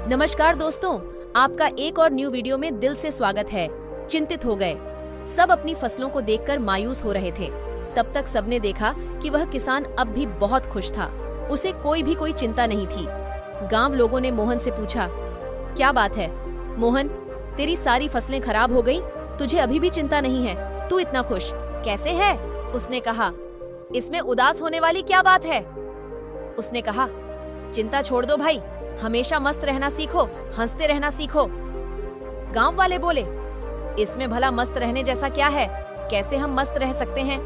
नमस्कार दोस्तों, आपका एक और न्यू वीडियो में दिल से स्वागत है। चिंतित हो गए, सब अपनी फसलों को देखकर मायूस हो रहे थे। तब तक सबने देखा कि वह किसान अब भी बहुत खुश था, उसे कोई चिंता नहीं थी। गांव लोगों ने मोहन से पूछा, क्या बात है मोहन, तेरी सारी फसलें खराब हो गईं, तुझे अभी भी चिंता नहीं है, तू इतना खुश कैसे है? उसने कहा, इसमें उदास होने वाली क्या बात है? उसने कहा, चिंता छोड़ दो भाई, हमेशा मस्त रहना सीखो, हंसते रहना सीखो। गांव वाले बोले, इसमें भला मस्त रहने जैसा क्या है? कैसे हम मस्त रह सकते हैं?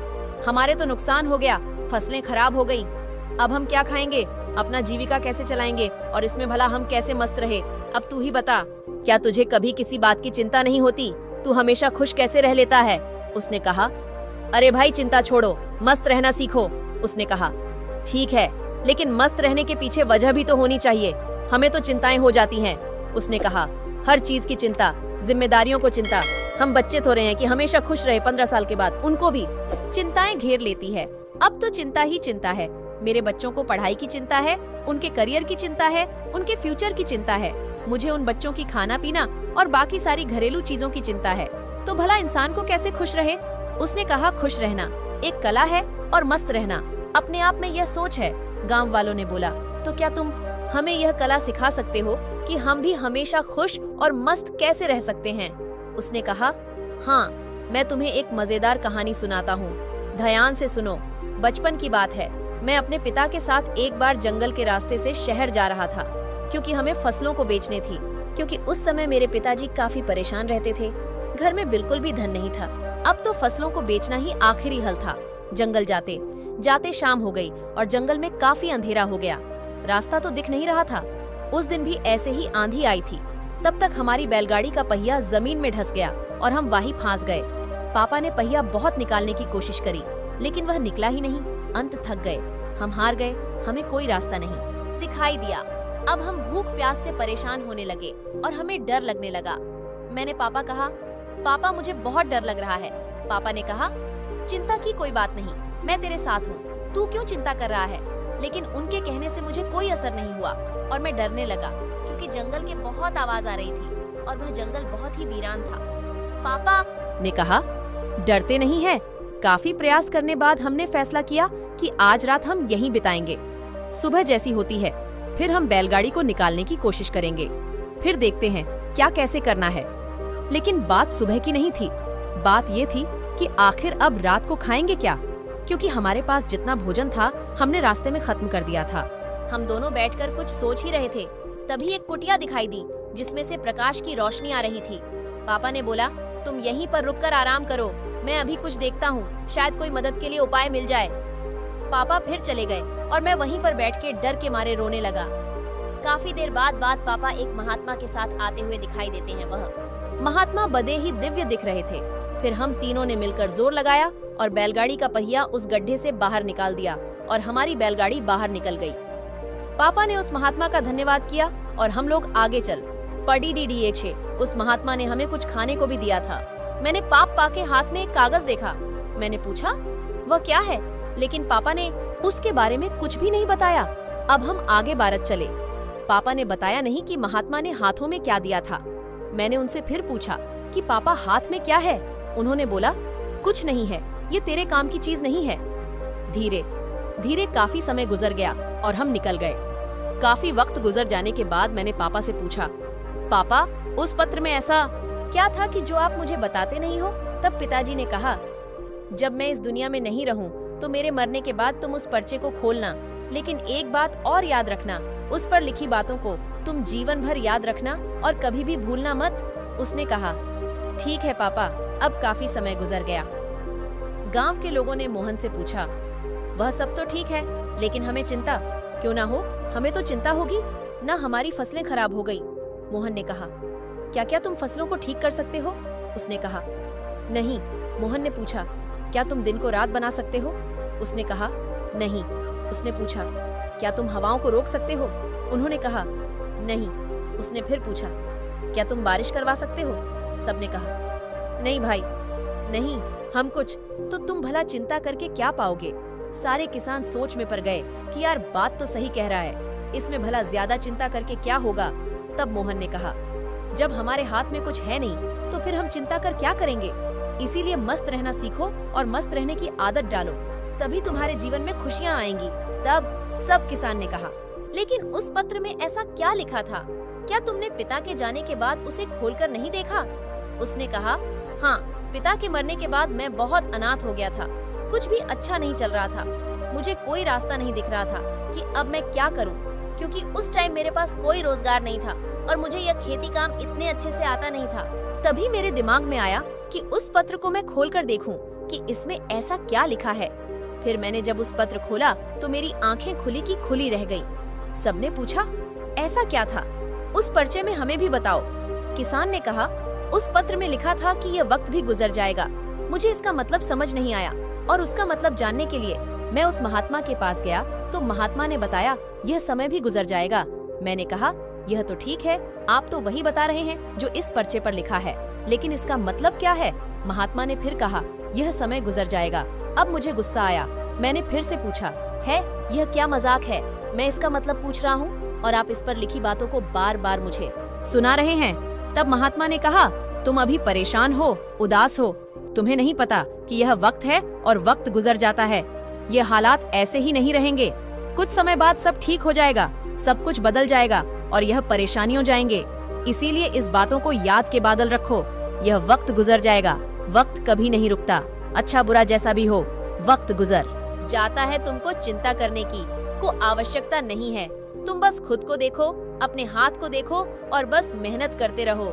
हमारे तो नुकसान हो गया, फसलें खराब हो गई, अब हम क्या खाएंगे, अपना जीविका कैसे चलाएंगे, और इसमें भला हम कैसे मस्त रहे? अब तू ही बता, क्या तुझे कभी किसी बात की चिंता नहीं होती? तू हमेशा खुश कैसे रह लेता है? उसने कहा, अरे भाई चिंता छोड़ो, मस्त रहना सीखो। उसने कहा, ठीक है, लेकिन मस्त रहने के पीछे वजह भी तो होनी चाहिए, हमें तो चिंताएं हो जाती हैं। उसने कहा, हर चीज की चिंता, जिम्मेदारियों को चिंता, हम बच्चे तो रहे हैं कि हमेशा खुश रहे, 15 साल के बाद उनको भी चिंताएं घेर लेती है। अब तो चिंता ही चिंता है, मेरे बच्चों को पढ़ाई की चिंता है, उनके करियर की चिंता है, उनके फ्यूचर की चिंता है, मुझे उन बच्चों की खाना पीना और बाकी सारी घरेलू चीजों की चिंता है। तो भला इंसान को कैसे खुश रहे? उसने कहा, खुश रहना एक कला है और मस्त रहना अपने आप में यह सोच है। गांव वालों ने बोला, तो क्या तुम हमें यह कला सिखा सकते हो कि हम भी हमेशा खुश और मस्त कैसे रह सकते हैं? उसने कहा, हाँ, मैं तुम्हें एक मजेदार कहानी सुनाता हूँ, ध्यान से सुनो। बचपन की बात है, मैं अपने पिता के साथ एक बार जंगल के रास्ते से शहर जा रहा था, क्योंकि हमें फसलों को बेचनी थी। क्योंकि उस समय मेरे पिताजी काफी परेशान रहते थे, घर में बिल्कुल भी धन नहीं था। अब तो फसलों को बेचना ही आखिरी हल था। जंगल जाते जाते शाम हो गई और जंगल में काफी अंधेरा हो गया, रास्ता तो दिख नहीं रहा था। उस दिन भी ऐसे ही आंधी आई थी। तब तक हमारी बैलगाड़ी का पहिया जमीन में धंस गया और हम वहीं फंस गए। पापा ने पहिया बहुत निकालने की कोशिश करी, लेकिन वह निकला ही नहीं। अंत थक गए, हम हार गए, हमें कोई रास्ता नहीं दिखाई दिया। अब हम भूख प्यास से परेशान होने लगे और हमें डर लगने लगा। मैंने कहा, पापा मुझे बहुत डर लग रहा है। पापा ने कहा, चिंता की कोई बात नहीं, मैं तेरे साथ हूँ, तू क्यों चिंता कर रहा है? लेकिन उनके कहने से मुझे कोई असर नहीं हुआ और मैं डरने लगा, क्योंकि जंगल के बहुत आवाज आ रही थी और वह जंगल बहुत ही वीरान था। पापा ने कहा, डरते नहीं है। काफी प्रयास करने बाद हमने फैसला किया कि आज रात हम यहीं बिताएंगे। सुबह जैसी होती है फिर हम बैलगाड़ी को निकालने की कोशिश करेंगे, फिर देखते हैं क्या कैसे करना है। लेकिन बात सुबह की नहीं थी, बात ये थी कि आखिर अब रात को खाएंगे क्या, क्योंकि हमारे पास जितना भोजन था हमने रास्ते में खत्म कर दिया था। हम दोनों बैठकर कुछ सोच ही रहे थे, तभी एक कुटिया दिखाई दी जिसमें से प्रकाश की रोशनी आ रही थी। पापा ने बोला, तुम यहीं पर रुककर आराम करो, मैं अभी कुछ देखता हूँ, शायद कोई मदद के लिए उपाय मिल जाए। पापा फिर चले गए और मैं वहीं पर बैठ के डर के मारे रोने लगा। काफी देर बाद पापा एक महात्मा के साथ आते हुए दिखाई देते हैं। वह महात्मा बड़े ही दिव्य दिख रहे थे। फिर हम तीनों ने मिलकर जोर लगाया और बैलगाड़ी का पहिया उस गड्ढे से बाहर निकाल दिया और हमारी बैलगाड़ी बाहर निकल गई। पापा ने उस महात्मा का धन्यवाद किया और हम लोग आगे चल पड़ी। उस महात्मा ने हमें कुछ खाने को भी दिया था। मैंने पापा के हाथ में एक कागज देखा। मैंने पूछा, वह क्या है? लेकिन पापा ने उसके बारे में कुछ भी नहीं बताया। अब हम आगे भारत चले। पापा ने बताया नहीं कि महात्मा ने हाथों में क्या दिया था। मैंने उनसे फिर पूछा कि पापा हाथ में क्या है? उन्होंने बोला, कुछ नहीं है, ये तेरे काम की चीज नहीं है। धीरे धीरे काफी समय गुजर गया और हम निकल गए। काफी वक्त गुजर जाने के बाद मैंने पापा से पूछा, पापा उस पत्र में ऐसा क्या था कि जो आप मुझे बताते नहीं हो? तब पिताजी ने कहा, जब मैं इस दुनिया में नहीं रहूं तो मेरे मरने के बाद तुम उस पर्चे को खोलना, लेकिन एक बात और याद रखना, उस पर लिखी बातों को तुम जीवन भर याद रखना और कभी भी भूलना मत। उसने कहा, ठीक है पापा। अब काफी समय गुजर गया। गांव के लोगों ने मोहन से पूछा, वह सब तो ठीक है, लेकिन हमें चिंता क्यों ना हो? हमें तो चिंता होगी ना, हमारी फसलें खराब हो गई। मोहन ने कहा, क्या क्या तुम फसलों को ठीक कर सकते हो? उसने कहा, नहीं। मोहन ने पूछा, क्या तुम दिन को रात बना सकते हो? उसने कहा, नहीं। उसने पूछा, क्या तुम हवाओं को रोक सकते हो? उन्होंने कहा, नहीं। उसने फिर पूछा, क्या तुम बारिश करवा सकते हो? सबने कहा, नहीं भाई, नहीं, हम कुछ। तो तुम भला चिंता करके क्या पाओगे? सारे किसान सोच में पड़ गए कि यार बात तो सही कह रहा है, इसमें भला ज्यादा चिंता करके क्या होगा? तब मोहन ने कहा, जब हमारे हाथ में कुछ है नहीं तो फिर हम चिंता कर क्या करेंगे? इसीलिए मस्त रहना सीखो और मस्त रहने की आदत डालो, तभी तुम्हारे जीवन में खुशियाँ आएंगी। तब सब किसान ने कहा, लेकिन उस पत्र में ऐसा क्या लिखा था? क्या तुमने पिता के जाने के बाद उसे खोलकर नहीं देखा? उसने कहा, हाँ, पिता के मरने के बाद मैं बहुत अनाथ हो गया था। कुछ भी अच्छा नहीं चल रहा था। मुझे कोई रास्ता नहीं दिख रहा था कि अब मैं क्या करूं, क्योंकि उस टाइम मेरे पास कोई रोजगार नहीं था और मुझे यह खेती काम इतने अच्छे से आता नहीं था। तभी मेरे दिमाग में आया कि उस पत्र को मैं खोलकर देखूं कि इसमें ऐसा क्या लिखा है। फिर मैंने जब उस पत्र खोला तो मेरी आंखें खुली की खुली रह गई। सबने पूछा, ऐसा क्या था? उस पर्चे में हमें भी बताओ। किसान ने कहा, उस पत्र में लिखा था कि यह वक्त भी गुजर जाएगा। मुझे इसका मतलब समझ नहीं आया और उसका मतलब जानने के लिए मैं उस महात्मा के पास गया तो महात्मा ने बताया, यह समय भी गुजर जाएगा। मैंने कहा, यह तो ठीक है, आप तो वही बता रहे हैं जो इस पर्चे पर लिखा है, लेकिन इसका मतलब क्या है? महात्मा ने फिर कहा, यह समय गुजर जाएगा। अब मुझे गुस्सा आया। मैंने फिर से पूछा, है यह क्या मजाक है? मैं इसका मतलब पूछ रहा हूँ और आप इस पर लिखी बातों को बार बार मुझे सुना रहे हैं। तब महात्मा ने कहा, तुम अभी परेशान हो, उदास हो। तुम्हें नहीं पता कि यह वक्त है और वक्त गुजर जाता है। ये हालात ऐसे ही नहीं रहेंगे। कुछ समय बाद सब ठीक हो जाएगा, सब कुछ बदल जाएगा और यह परेशानियों जाएंगे। इसीलिए इस बातों को याद के बादल रखो। यह वक्त गुजर जाएगा, वक्त कभी नहीं रुकता। अच्छा बुरा जैसा भी हो, वक्त गुजर जाता है। तुमको चिंता करने की को आवश्यकता नहीं है। तुम बस खुद को देखो, अपने हाथ को देखो और बस मेहनत करते रहो।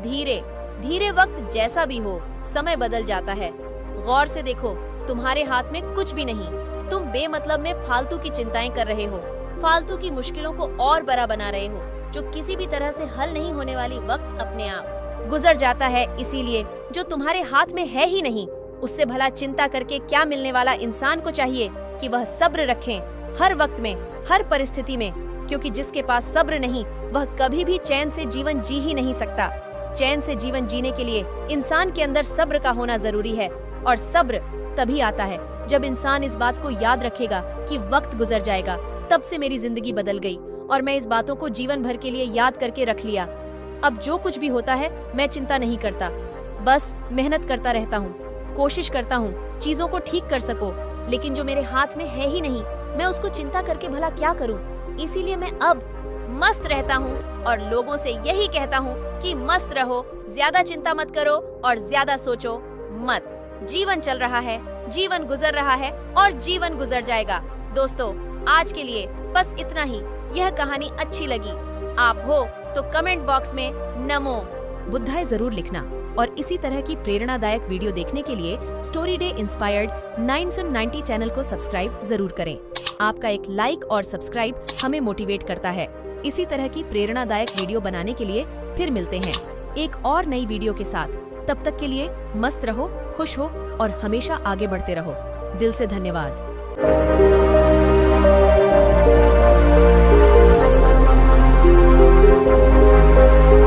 धीरे धीरे वक्त जैसा भी हो, समय बदल जाता है। गौर से देखो, तुम्हारे हाथ में कुछ भी नहीं। तुम बेमतलब में फालतू की चिंताएं कर रहे हो, फालतू की मुश्किलों को और बड़ा बना रहे हो, जो किसी भी तरह से हल नहीं होने वाली। वक्त अपने आप गुजर जाता है, इसीलिए जो तुम्हारे हाथ में है ही नहीं, उससे भला चिंता करके क्या मिलने वाला। इंसान को चाहिए कि वह सब्र रखें हर वक्त में, हर परिस्थिति में, क्योंकि जिसके पास सब्र नहीं वह कभी भी चैन से जीवन जी ही नहीं सकता। चैन से जीवन जीने के लिए इंसान के अंदर सब्र का होना जरूरी है, और सब्र तभी आता है जब इंसान इस बात को याद रखेगा कि वक्त गुजर जाएगा। तब से मेरी जिंदगी बदल गई और मैं इस बातों को जीवन भर के लिए याद करके रख लिया। अब जो कुछ भी होता है मैं चिंता नहीं करता, बस मेहनत करता रहता हूँ, कोशिश करता हूँ चीजों को ठीक कर सको। लेकिन जो मेरे हाथ में है ही नहीं, मैं उसको चिंता करके भला क्या करूँ? इसीलिए मैं अब मस्त रहता हूँ और लोगों से यही कहता हूँ कि मस्त रहो, ज्यादा चिंता मत करो और ज्यादा सोचो मत। जीवन चल रहा है, जीवन गुजर रहा है और जीवन गुजर जाएगा। दोस्तों, आज के लिए बस इतना ही। यह कहानी अच्छी लगी आप हो तो कमेंट बॉक्स में नमो बुद्धाय जरूर लिखना, और इसी तरह की प्रेरणादायक वीडियो देखने के लिए स्टोरी डे इंस्पायर्ड 990 चैनल को सब्सक्राइब जरूर करें। आपका एक लाइक और सब्सक्राइब हमें मोटिवेट करता है इसी तरह की प्रेरणादायक वीडियो बनाने के लिए। फिर मिलते हैं एक और नई वीडियो के साथ। तब तक के लिए मस्त रहो, खुश हो और हमेशा आगे बढ़ते रहो। दिल से धन्यवाद।